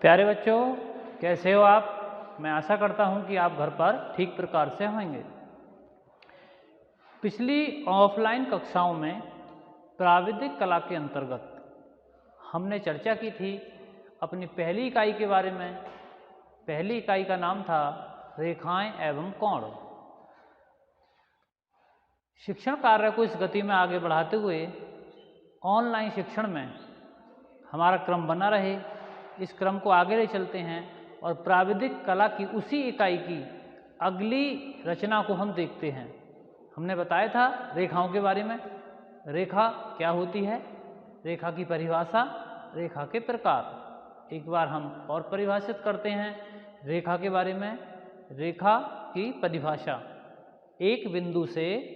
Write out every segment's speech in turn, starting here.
प्यारे बच्चों, कैसे हो आप? मैं आशा करता हूं कि आप घर पर ठीक प्रकार से होंगे। पिछली ऑफलाइन कक्षाओं में प्राविधिक कला के अंतर्गत हमने चर्चा की थी अपनी पहली इकाई के बारे में। पहली इकाई का नाम था रेखाएं एवं कोण। शिक्षण कार्य को इस गति में आगे बढ़ाते हुए ऑनलाइन शिक्षण में हमारा क्रम बना रहे, इस क्रम को आगे ले चलते हैं और प्राविधिक कला की उसी इकाई की अगली रचना को हम देखते हैं। हमने बताया था रेखाओं के बारे में। रेखा क्या होती है, रेखा की परिभाषा, रेखा के प्रकार। एक बार हम और परिभाषित करते हैं रेखा के बारे में। रेखा की परिभाषा, एक बिंदु से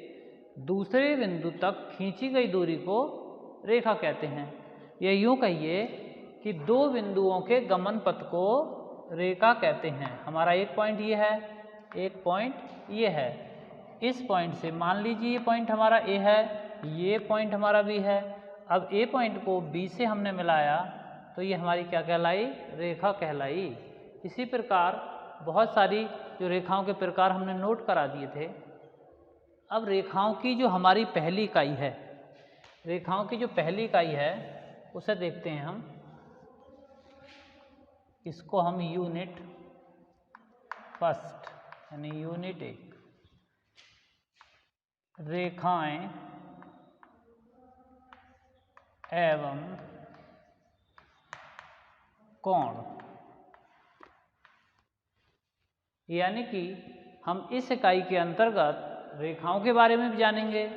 दूसरे बिंदु तक खींची गई दूरी को रेखा कहते हैं। या यूँ कहिए कि दो बिंदुओं के गमन पथ को रेखा कहते हैं। हमारा एक पॉइंट ये है, एक पॉइंट ये है। इस पॉइंट से मान लीजिए ये पॉइंट हमारा ए है, ये पॉइंट हमारा बी है। अब ए पॉइंट को बी से हमने मिलाया तो ये हमारी क्या कहलाई? रेखा कहलाई। इसी प्रकार बहुत सारी जो रेखाओं के प्रकार हमने नोट करा दिए थे। अब रेखाओं की जो हमारी पहली इकाई है, रेखाओं की जो पहली इकाई है उसे देखते हैं हम। इसको हम यूनिट फर्स्ट यानी यूनिट एक, रेखाएं एवं कोण, यानी कि हम इस इकाई के अंतर्गत रेखाओं के बारे में भी जानेंगे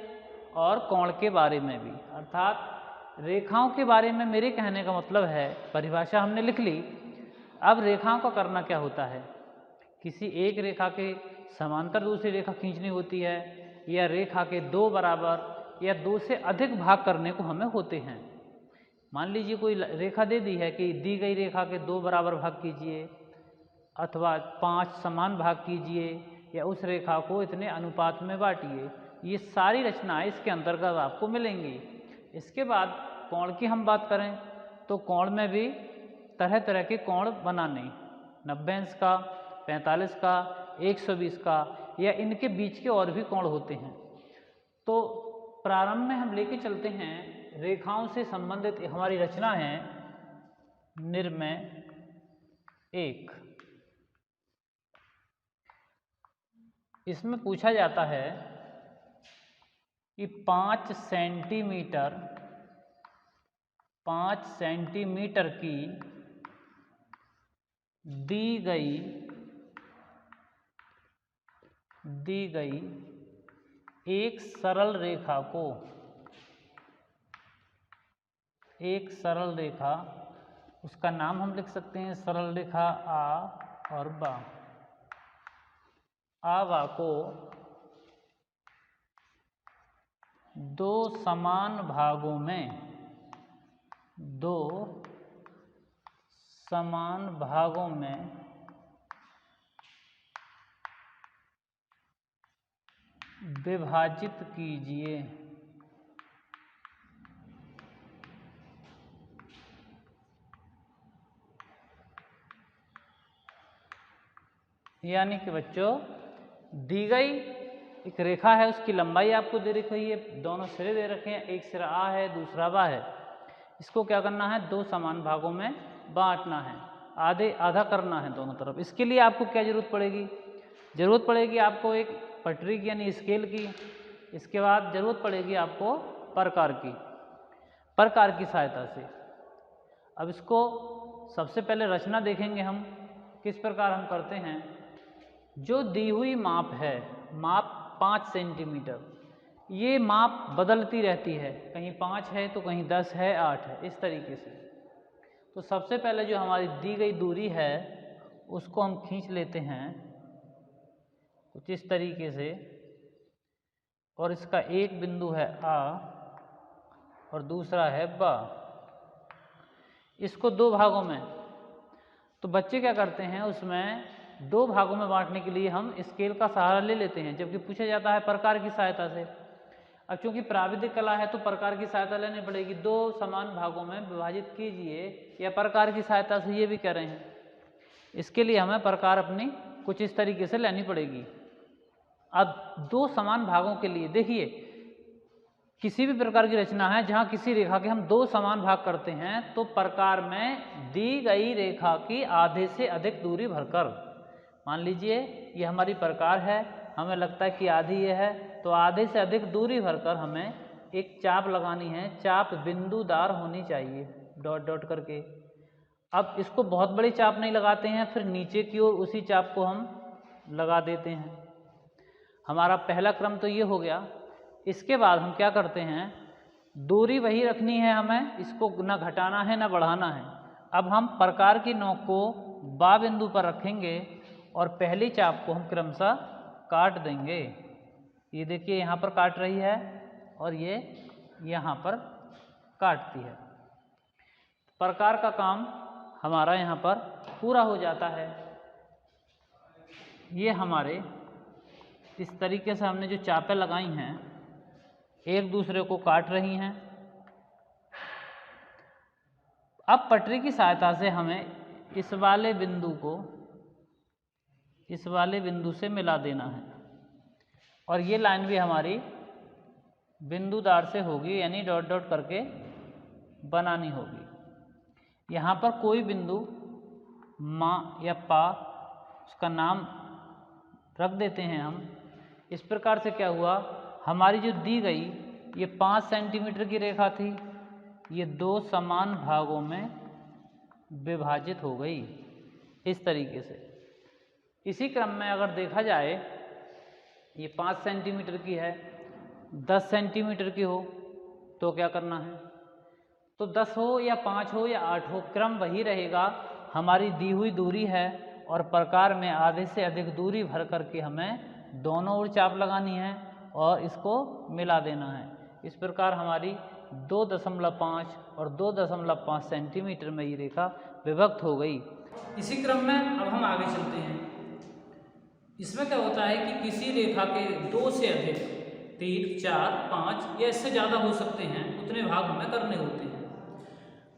और कोण के बारे में भी। अर्थात रेखाओं के बारे में मेरे कहने का मतलब है, परिभाषा हमने लिख ली। अब रेखाओं का करना क्या होता है? किसी एक रेखा के समांतर दूसरी रेखा खींचनी होती है, या रेखा के दो बराबर या दो से अधिक भाग करने को हमें होते हैं। मान लीजिए कोई रेखा दे दी है कि दी गई रेखा के दो बराबर भाग कीजिए अथवा 5 समान भाग कीजिए, या उस रेखा को इतने अनुपात में बांटिए। ये सारी रचनाएं इसके अंतर्गत आपको मिलेंगी। इसके बाद कोण की हम बात करें तो कोण में भी तरह तरह के कोण बनाने, 90 अंश का, 45 का, 120 का, या इनके बीच के और भी कोण होते हैं। तो प्रारंभ में हम लेके चलते हैं रेखाओं से संबंधित हमारी रचना है निर्णय एक। इसमें पूछा जाता है कि 5 सेंटीमीटर की दी गई एक सरल रेखा, उसका नाम हम लिख सकते हैं सरल रेखा आ और बा। आवा को दो समान भागों में विभाजित कीजिए। यानी कि बच्चों, दी गई एक रेखा है, उसकी लंबाई आपको दे रखी है, दोनों सिरे दे रखे हैं, एक सिरा आ है दूसरा बा है। इसको क्या करना है? दो समान भागों में बांटना है, आधा करना है दोनों तरफ। इसके लिए आपको क्या जरूरत पड़ेगी? जरूरत पड़ेगी आपको एक पटरी की यानी स्केल की। इसके बाद जरूरत पड़ेगी आपको प्रकार की सहायता से। अब इसको सबसे पहले रचना देखेंगे हम, किस प्रकार हम करते हैं। जो दी हुई माप है, माप 5 सेंटीमीटर, ये माप बदलती रहती है, कहीं 5 है तो कहीं 10 है, 8 है, इस तरीके से। तो सबसे पहले जो हमारी दी गई दूरी है उसको हम खींच लेते हैं कुछ इस तरीके से, और इसका एक बिंदु है आ और दूसरा है बा। इसको दो भागों में, तो बच्चे क्या करते हैं, उसमें दो भागों में बांटने के लिए हम स्केल का सहारा ले लेते हैं, जबकि पूछा जाता है प्रकार की सहायता से। अब चूंकि प्राविधिक कला है तो प्रकार की सहायता लेनी पड़ेगी। 2 समान भागों में विभाजित कीजिए, या प्रकार की सहायता से ये भी कह रहे हैं। इसके लिए हमें प्रकार अपनी कुछ इस तरीके से लेनी पड़ेगी। अब 2 समान भागों के लिए देखिए, किसी भी प्रकार की रचना है जहाँ किसी रेखा के हम 2 समान भाग करते हैं तो प्रकार में दी गई रेखा की आधे से अधिक दूरी भरकर, मान लीजिए ये हमारी प्रकार है, हमें लगता है कि आधी ये है, तो आधे से अधिक दूरी भरकर हमें एक चाप लगानी है। चाप बिंदुदार होनी चाहिए, डॉट डॉट करके। अब इसको बहुत बड़ी चाप नहीं लगाते हैं, फिर नीचे की ओर उसी चाप को हम लगा देते हैं। हमारा पहला क्रम तो ये हो गया। इसके बाद हम क्या करते हैं, दूरी वही रखनी है हमें, इसको ना घटाना है ना बढ़ाना है। अब हम प्रकार की नोक को बा बिंदु पर रखेंगे और पहली चाप को हम क्रमशः काट देंगे। ये देखिए यहाँ पर काट रही है और ये यहाँ पर काटती है। प्रकार का काम हमारा यहाँ पर पूरा हो जाता है। ये हमारे इस तरीके से हमने जो चापें लगाई हैं एक दूसरे को काट रही हैं। अब पटरी की सहायता से हमें इस वाले बिंदु को इस वाले बिंदु से मिला देना है और ये लाइन भी हमारी बिंदुदार से होगी, यानी डॉट डॉट करके बनानी होगी। यहाँ पर कोई बिंदु माँ या पा, उसका नाम रख देते हैं हम। इस प्रकार से क्या हुआ, हमारी जो दी गई ये 5 सेंटीमीटर की रेखा थी, ये 2 समान भागों में विभाजित हो गई इस तरीके से। इसी क्रम में अगर देखा जाए, ये 5 सेंटीमीटर की है, 10 सेंटीमीटर की हो तो क्या करना है, तो 10 हो या 5 हो या 8 हो, क्रम वही रहेगा। हमारी दी हुई दूरी है और प्रकार में आधे से अधिक दूरी भर करके हमें दोनों ओर चाप लगानी है और इसको मिला देना है। इस प्रकार हमारी 2.5 और 2.5 सेंटीमीटर में ये रेखा विभक्त हो गई। इसी क्रम में अब हम आगे चलते हैं। इसमें क्या होता है कि किसी रेखा के 2 से अधिक 3, 4, 5 या इससे ज़्यादा हो सकते हैं, उतने भाग हमें करने होते हैं।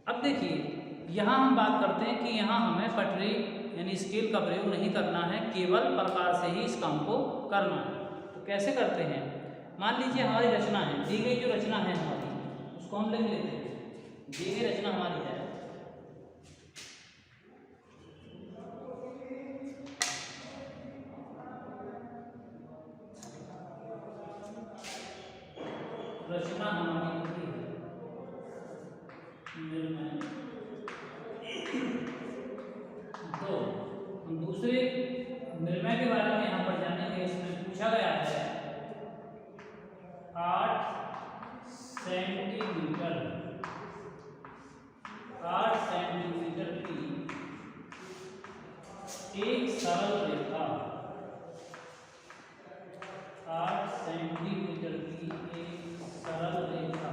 अब देखिए यहाँ हम बात करते हैं कि यहाँ हमें पटरी यानी स्केल का प्रयोग नहीं करना है, केवल प्रकार से ही इस काम को करना है। तो कैसे करते हैं, मान लीजिए हमारी रचना है, दी गई जो रचना है हमारी उसको हम लिख लेते हैं। दी गई रचना हमारी है रचना हमारी निर्णय 2। हम दूसरे निर्णय के बारे में यहाँ पर जानेंगे। इसमें पूछा गया है 8 सेंटीमीटर की एक सरल रेखा, 8 सेंटीमीटर की एक सरल रेखा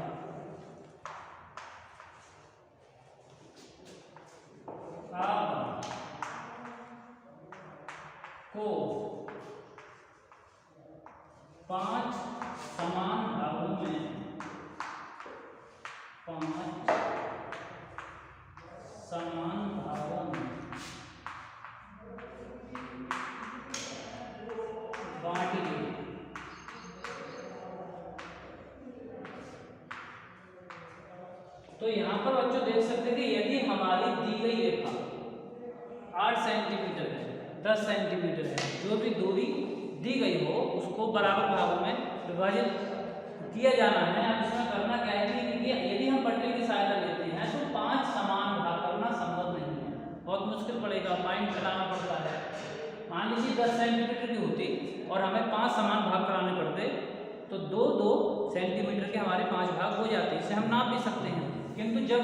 को 5 समान भागों में बांटिए। तो यहाँ पर बच्चों देख सकते हैं कि यदि हमारी दी गई रेखा 8 सेंटीमीटर है, 10 सेंटीमीटर है, जो भी दूरी दी गई हो उसको बराबर भागों में विभाजित किया जाना है। अब इसमें करना क्या है कि यदि हम पटरी की सहायता लेते हैं तो 5 समान भाग करना संभव नहीं है, बहुत मुश्किल पड़ेगा, माइंड चलाना पड़ता है। मान लीजिए 10 सेंटीमीटर की होती और हमें 5 समान भाग कराने पड़ते तो 2-2 सेंटीमीटर के हमारे 5 भाग हो जाते। इसे हम नाप भी सकते हैं, किंतु जब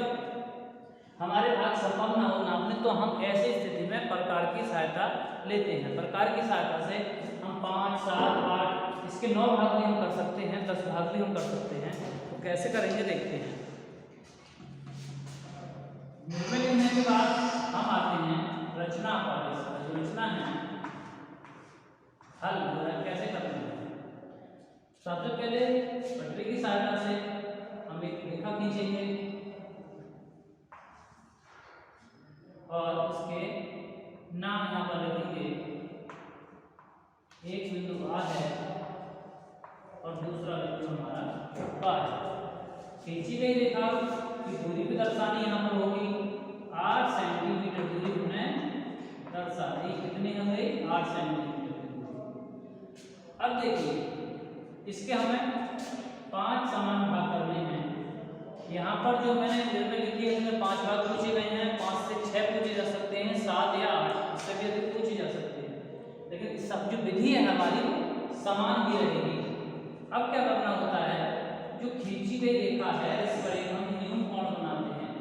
हमारे भाग संभव ना हो नापने तो हम ऐसी स्थिति में प्रकार की सहायता लेते हैं। प्रकार की सहायता से हम 5, 7, 8 इसके 9 भाग भी हम कर सकते हैं, 10 भाग भी हम कर सकते हैं। तो कैसे करेंगे देखते हैं। निर्णय लिखने के बाद हम आते हैं रचना पर। जो रचना है हल जो है कैसे करते हैं। सबसे पहले पटरी की सहायता से हम एक रेखा खींचेंगे और उसके नाम यहाँ पर लिखेंगे। एक बिंदु आ है और दूसरा बिंदु हमारा बा है। खींची गई रेखा की दूरी भी दर्शानी यहाँ पर होगी। 8 सेंटीमीटर दूरी हमें दर्शा दी। कितनी हो गई? 8 सेंटीमीटर की दूरी। अब देखिए इसके हमें 5 समान भाग करने हैं। यहाँ पर जो मैंने निर्णय लिखी है उसमें 5 भाग पूछे गए हैं। 5 से 6 पूछे जा सकते हैं, 7 या 8, इससे भी अधिक पूछे जा सकते हैं। लेकिन सब जो विधि है हमारी समान ही रहेगी। अब क्या करना होता है, जो खींची गई रेखा है इस पर एक हम न्यून कोण बनाते हैं।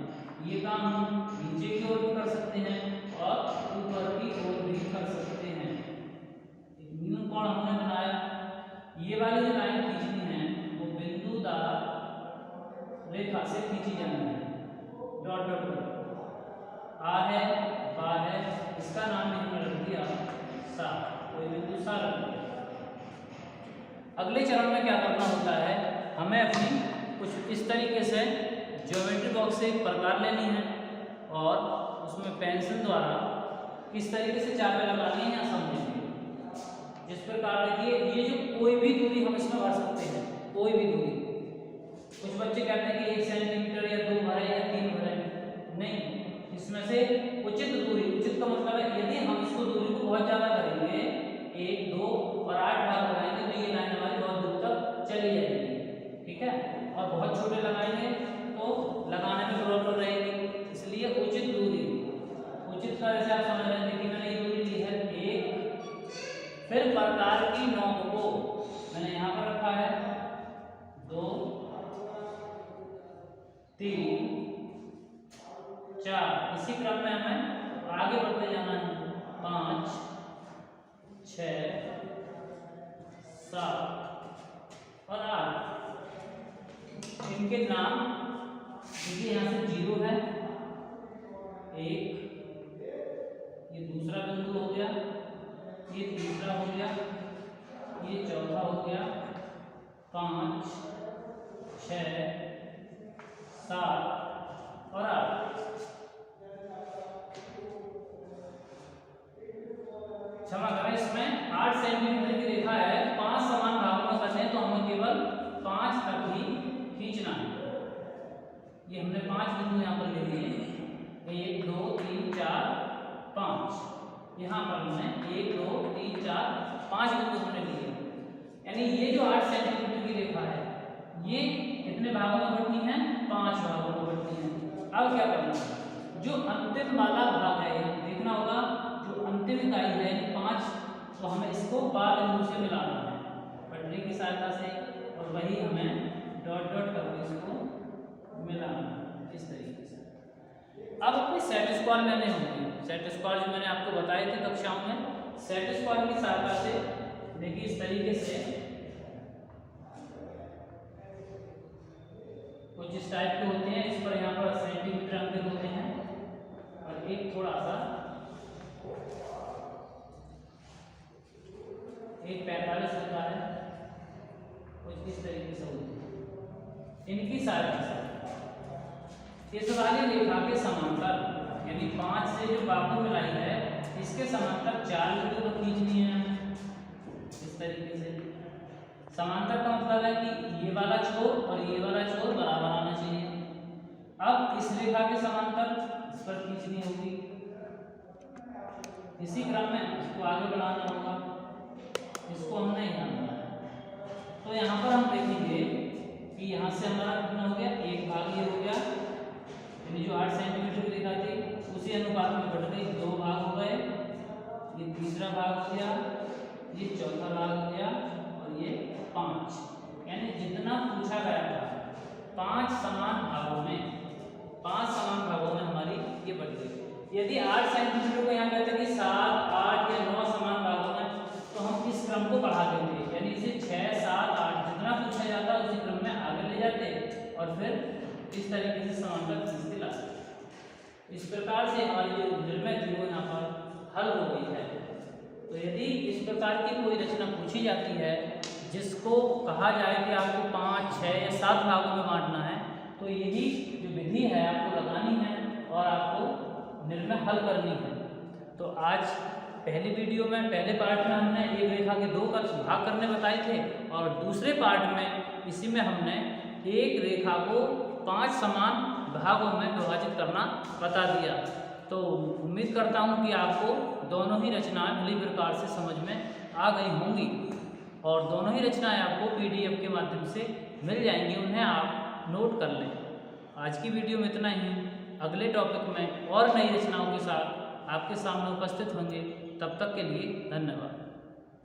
ये काम हम नीचे की ओर भी कर सकते हैं और ऊपर की ओर भी कर सकते हैं। एक न्यून कोण हमने बनाया। ये वाली जो लाइन खींचनी है वो बिंदुदार रेखा से खींची जानी है। डॉट डॉट पर आ है, बा है, इसका नाम भी हमने रख दिया सा। कोई बिंदु सा रख दिया। अगले चरण में क्या करना होता है, हमें अपनी कुछ इस तरीके से ज्योमेट्री बॉक्स से एक प्रकार लेनी है और उसमें पेंसिल द्वारा किस तरीके से चापें लगानी है समझेंगे। जिस प्रकार देखिए ये जो कोई भी दूरी हम इसमें भर सकते हैं, कोई भी दूरी। कुछ बच्चे कहते हैं कि 1 सेंटीमीटर या 2 भरे या 3 भरे, नहीं, इसमें से उचित दूरी, उचित का मतलब है यदि हम इसको दूरी को बहुत ज्यादा करेंगे 1, 2 और 8 भाग लगाएंगे तो ये लाइन हमारी बहुत दूर तक चली जाएगी, ठीक है। और बहुत छोटे लगाएंगे तो लगाने में प्रॉब्लम रहेगी। इसलिए उचित दूरी, उचित का जैसे आप समझ रहे हैं कि मैंने ये दूरी ली है 1, फिर प्रकार की नोक को मैंने यहाँ पर रखा है 2, 3, 4। इसी क्रम में हमें आगे बढ़ते जाना है। 5, 6, 7 और 8। इनके नाम देखिए, यहाँ से 0 है, 1, ये दूसरा बिंदु हो गया, ये तीसरा हो गया, ये चौथा हो गया, 5, 6, 7 और 8। क्षमा करें, इसमें 8 सेंटीमीटर की रेखा है। 5 समान भागों में करने तो हमें केवल 5 तक ही खींचना है। ये हमने 5 बिंदु यहाँ पर ले लिए, 1, 2, 3, 4, 5। यहाँ पर हमने 1, 2, 3, 4, 5 बिंदु हमने लिए। यानी ये जो 8 सेंटीमीटर की रेखा है ये कितने भागों में बंटनी है? 5 भागों में बंटनी है। अब क्या करना है, जो अंतिम वाला भाग है देखना होगा, जो अंतिम इकाई है 5, तो हमें इसको बा बिंदु से मिलाना है पटरी की सहायता से, और वही हमें डॉट डॉट करके इसको मिलाना है इस तरीके से। अब अपने सेट स्क्वायर लेने होंगे। सेट स्क्वायर जो मैंने आपको बताए थे कक्षाओं में, सेट स्क्वायर की सहायता से देखिए इस तरीके से कुछ इस टाइप के होते हैं। इस पर यहाँ पर सेंटीमीटर अंकित होते हैं और एक थोड़ा सा एक 45 होता है, कुछ इस तरीके से होते हैं। इनकी सहायता से इस वाली रेखा के समांतर, यानी 5 से जो बाजू मिलाई है इसके समांतर 4 बिंदु को खींचनी है इस तरीके से। समांतर का मतलब है कि ये वाला छोर और ये वाला छोर बराबर आना चाहिए। अब इस रेखा के समांतर इस पर खींचनी होगी। इसी क्रम में इसको आगे बढ़ाना होगा, इसको हमने यहाँ बनाया। तो यहाँ पर हम देखेंगे कि यहाँ से हमारा कितना हो गया, 1 भाग ये हो गया, यानी जो 8 सेंटीमीटर की रेखा थी उसी अनुपात में बढ़ गई, 2 भाग हो गए, ये तीसरा भाग हो गया, ये चौथा भाग हो गया और ये 5। यानी जितना पूछा गया था 5 समान भागों में, 5 समान भागों में हमारी ये बढ़ गई। यदि 8 सेंटीमीटर को यहाँ कहते हैं कि 7, 8 या 9 समान भागों में, तो हम इस क्रम को बढ़ा देंगे, यानी इसे 6, 7, 8 जितना पूछा जाता है उसी क्रम में आगे ले जाते और फिर इस तरीके से समांतर खींचते लाते। इस प्रकार से हमारी जो निर्णय थी वो यहाँ पर हल हो गई है। तो यदि इस प्रकार की कोई रचना पूछी जाती है जिसको कहा जाए कि आपको 5, 6 या 7 भागों में बांटना है, तो यही जो विधि है आपको लगानी है और आपको निर्णय हल करनी है। तो आज पहली वीडियो में, पहले पार्ट में हमने एक रेखा के 2 भाग करने बताए थे और दूसरे पार्ट में इसी में हमने एक रेखा को 5 समान भागों में विभाजित करना बता दिया। तो उम्मीद करता हूँ कि आपको दोनों ही रचनाएं भली प्रकार से समझ में आ गई होंगी और दोनों ही रचनाएं आपको PDF के माध्यम से मिल जाएंगी, उन्हें आप नोट कर लें। आज की वीडियो में इतना ही। अगले टॉपिक में और नई रचनाओं के साथ आपके सामने उपस्थित होंगे। तब तक के लिए धन्यवाद।